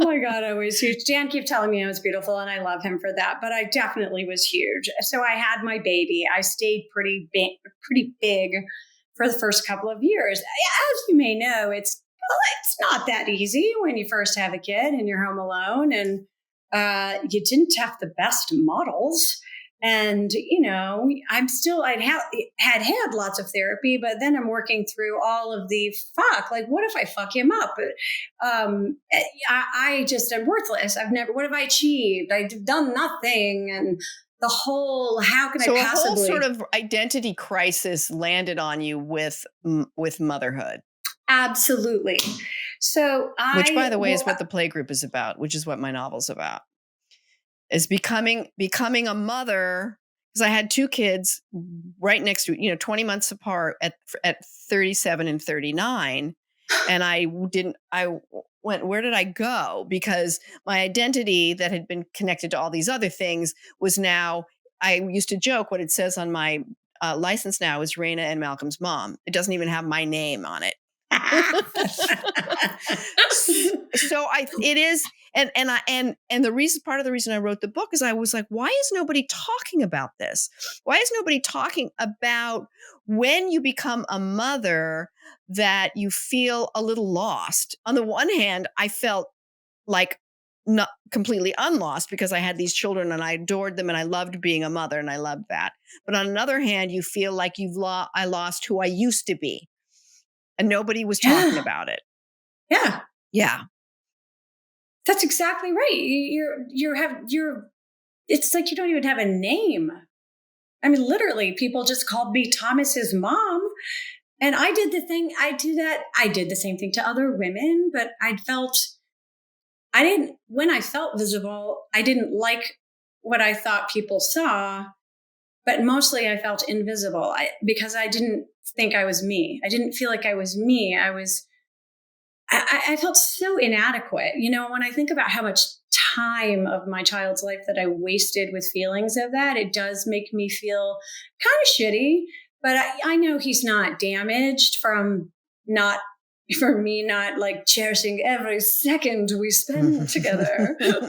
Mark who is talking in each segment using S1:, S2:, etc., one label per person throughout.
S1: my God, I was huge. Dan keeps telling me I was beautiful, and I love him for that. But I definitely was huge. So I had my baby. I stayed pretty big for the first couple of years. As you may know, it's not that easy when you first have a kid and you're home alone, and you didn't have the best models. And, I'd had lots of therapy, but then I'm working through all of the like, what if I fuck him up? I just am worthless. What have I achieved? I've done nothing. And the whole, how can I possibly?
S2: So a whole sort of identity crisis landed on you with motherhood.
S1: Absolutely. So
S2: which, by the way, is what the Playgroup is about, which is what my novel's about. Is becoming a mother, because I had two kids right next to 20 months apart at 37 and 39, and I went, where did I go? Because my identity that had been connected to all these other things was now, I used to joke what it says on my license now is Raina and Malcolm's mom. It doesn't even have my name on it. So it is. And part of the reason I wrote the book is I was like, why is nobody talking about this? Why is nobody talking about when you become a mother that you feel a little lost? On the one hand, I felt like not completely unlost because I had these children and I adored them and I loved being a mother and I loved that. But on another hand, you feel like I lost who I used to be, and nobody was talking about it.
S1: Yeah.
S2: Yeah.
S1: That's exactly right. It's like you don't even have a name. I mean, literally, people just called me Thomas's mom. And I did the same thing to other women, but when I felt visible, I didn't like what I thought people saw, but mostly I felt invisible because I didn't think I was me. I didn't feel like I was me. I felt so inadequate. When I think about how much time of my child's life that I wasted with feelings of that, it does make me feel kind of shitty. But I know he's not damaged from me not like cherishing every second we spend together. But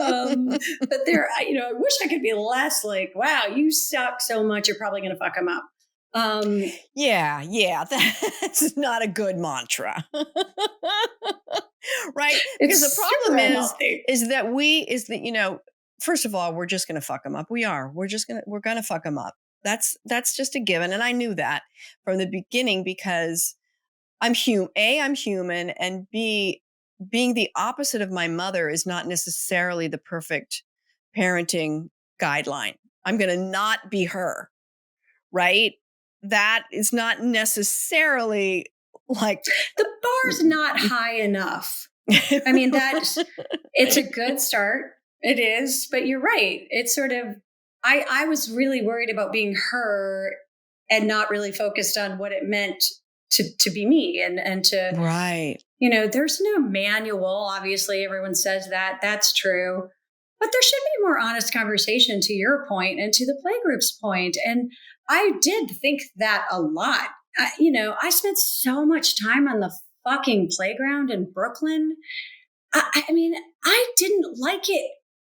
S1: I wish I could be less like, wow, you suck so much, you're probably going to fuck him up.
S2: Yeah, that's not a good mantra. Right? Because the problem is that first of all, we're just going to fuck them up. We're going to fuck them up. That's just a given. And I knew that from the beginning because I'm human, and B, being the opposite of my mother is not necessarily the perfect parenting guideline. I'm going to not be her. Right? That is not necessarily like
S1: the bar's not high enough. I mean, it's a good start. It is, but you're right. It's sort of, I was really worried about being her and not really focused on what it meant to be me and to,
S2: right.
S1: There's no manual. Obviously, everyone says that. That's true. But there should be more honest conversation, to your point and to the Playgroup's point. And I did think that a lot. I spent so much time on the fucking playground in Brooklyn. I mean, I didn't like it.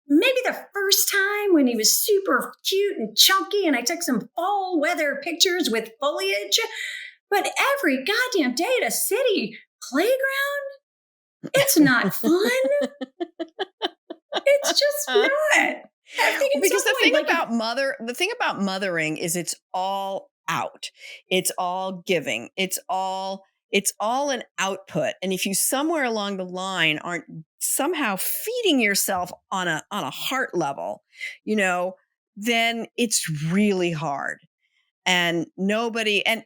S1: Maybe the first time when he was super cute and chunky and I took some fall weather pictures with foliage. But every goddamn day at a city playground, it's not fun. It's just not.
S2: Because the thing about mothering is it's all out. It's all giving. It's all an output. And if you somewhere along the line aren't somehow feeding yourself on a heart level, then it's really hard. And nobody, and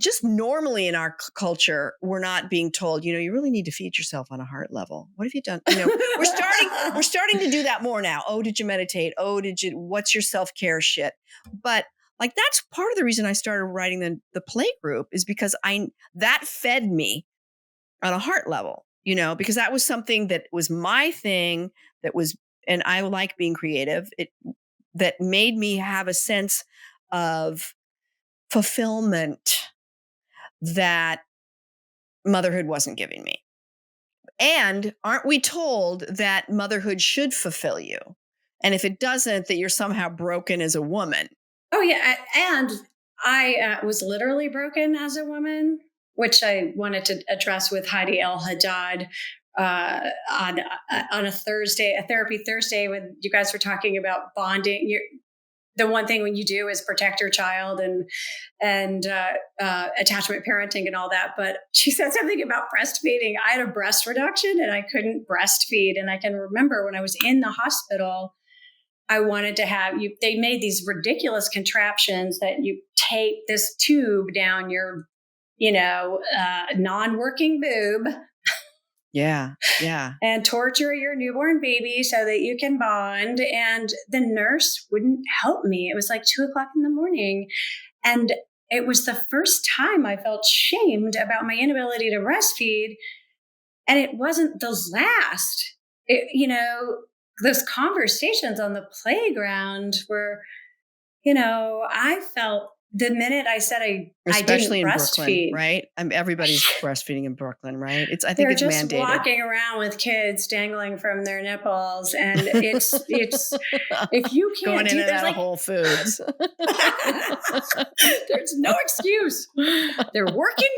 S2: just normally in our culture, we're not being told, you really need to feed yourself on a heart level. What have you done? We're starting to do that more now. Oh, did you meditate? Oh, what's your self-care shit? But like, that's part of the reason I started writing the Playgroup is because that fed me on a heart level, because that was something that was my thing and I like being creative. That made me have a sense of fulfillment that motherhood wasn't giving me. And aren't we told that motherhood should fulfill you? And if it doesn't, that you're somehow broken as a woman.
S1: Oh, yeah. And I was literally broken as a woman, which I wanted to address with Heidi El Haddad on a Thursday, a therapy Thursday, when you guys were talking about bonding. The one thing when you do is protect your child and attachment parenting and all that. But she said something about breastfeeding. I had a breast reduction and I couldn't breastfeed. And I can remember when I was in the hospital, I wanted to have they made these ridiculous contraptions that you tape this tube down your, non-working boob.
S2: Yeah. Yeah.
S1: And torture your newborn baby so that you can bond. And the nurse wouldn't help me. It was like 2:00 in the morning. And it was the first time I felt shamed about my inability to breastfeed. And it wasn't the last. Those conversations on the playground were, I felt the minute I said I
S2: Especially
S1: didn't
S2: in
S1: breastfeed,
S2: Brooklyn, right? Everybody's breastfeeding in Brooklyn, right? I think
S1: they're
S2: it's
S1: just
S2: mandated.
S1: walking around with kids dangling from their nipples, and it's if you can't
S2: going in and out of Whole Foods,
S1: there's no excuse. They're working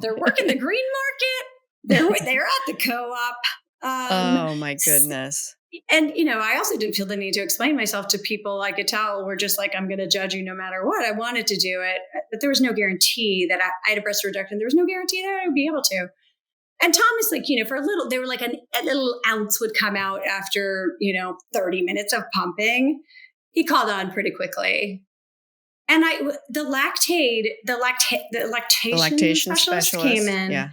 S1: the green market. They're at the co-op.
S2: Oh my goodness.
S1: And, I also didn't feel the need to explain myself to people. I could tell we're just like, I'm going to judge you no matter what. I wanted to do it, but there was no guarantee that I had a breast reduction. There was no guarantee that I would be able to. And Thomas, for a little, they were like a little ounce would come out after, 30 minutes of pumping. He called on pretty quickly. And the lactation specialist came in.
S2: Yeah.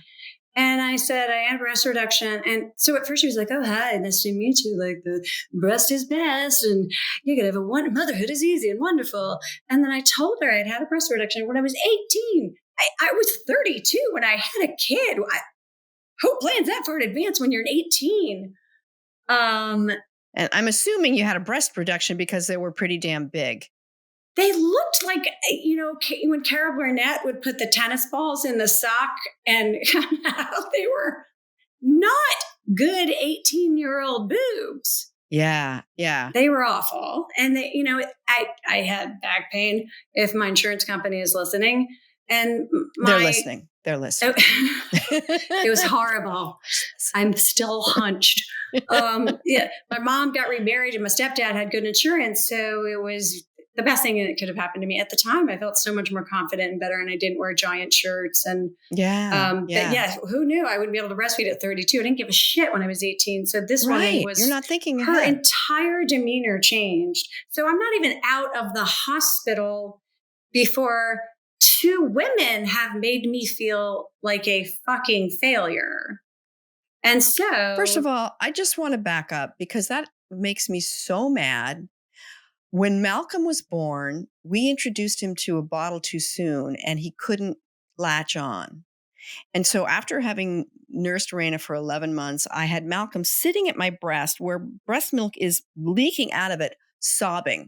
S1: And I said, I had breast reduction. And so at first she was like, oh, hi, nice to meet you. Like, the breast is best and you're going to have motherhood is easy and wonderful. And then I told her I'd had a breast reduction when I was 18. I was 32 when I had a kid. Who plans that far in advance when you're 18?
S2: And I'm assuming you had a breast reduction because they were pretty damn big.
S1: They looked like, when Carol Burnett would put the tennis balls in the sock and they were not good 18-year-old boobs.
S2: Yeah. Yeah.
S1: They were awful. And I had back pain if my insurance company is listening. And
S2: they're listening.
S1: It was horrible. I'm still hunched. My mom got remarried and my stepdad had good insurance. So it was the best thing that could have happened to me. At the time, I felt so much more confident and better, and I didn't wear giant shirts. And who knew I wouldn't be able to breastfeed at 32? I didn't give a shit when I was 18. So this woman was,
S2: you're not thinking
S1: her
S2: ahead.
S1: entire demeanor changed. So I'm not even out of the hospital before 2 women have made me feel like a fucking failure. And so,
S2: first of all, I just want to back up because that makes me so mad. When Malcolm was born, we introduced him to a bottle too soon and he couldn't latch on. And so after having nursed Raina for 11 months, I had Malcolm sitting at my breast where breast milk is leaking out of it, sobbing.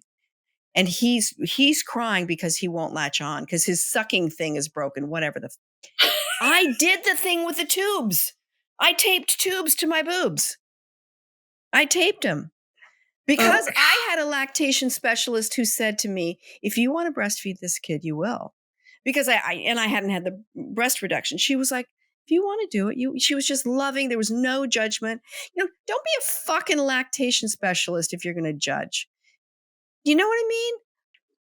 S2: And he's crying because he won't latch on because his sucking thing is broken, whatever I did the thing with the tubes. I taped tubes to my boobs. I taped them. Because I had a lactation specialist who said to me, if you want to breastfeed this kid, you will. Because I hadn't had the breast reduction. She was like, if you want to do it, she was just loving. There was no judgment. Don't be a fucking lactation specialist if you're going to judge. You know what I mean?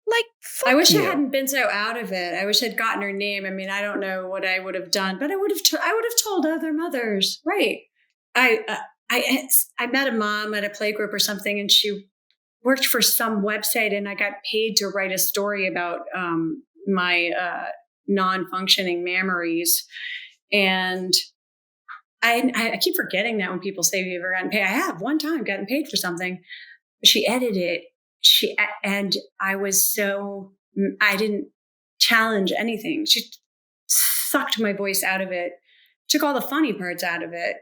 S2: Like, fuck
S1: I wish
S2: you.
S1: I hadn't been so out of it. I wish I'd gotten her name. I mean, I don't know what I would have done, but I would have told other mothers. Right. I met a mom at a playgroup or something, and she worked for some website, and I got paid to write a story about my non-functioning mammaries. And I keep forgetting that when people say, have you ever gotten paid? I have one time gotten paid for something. She edited it. And I didn't challenge anything. She sucked my voice out of it, took all the funny parts out of it.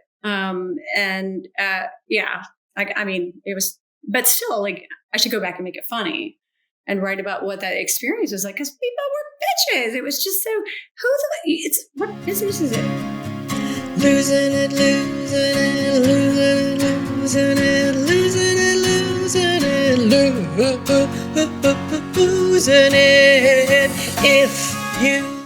S1: It was, but still, like, I should go back and make it funny and write about what that experience was like, because people were bitches. It was just so, what business is it?
S2: losing it, losing it, losing it, losing it, losing it, losing it, losing it. If you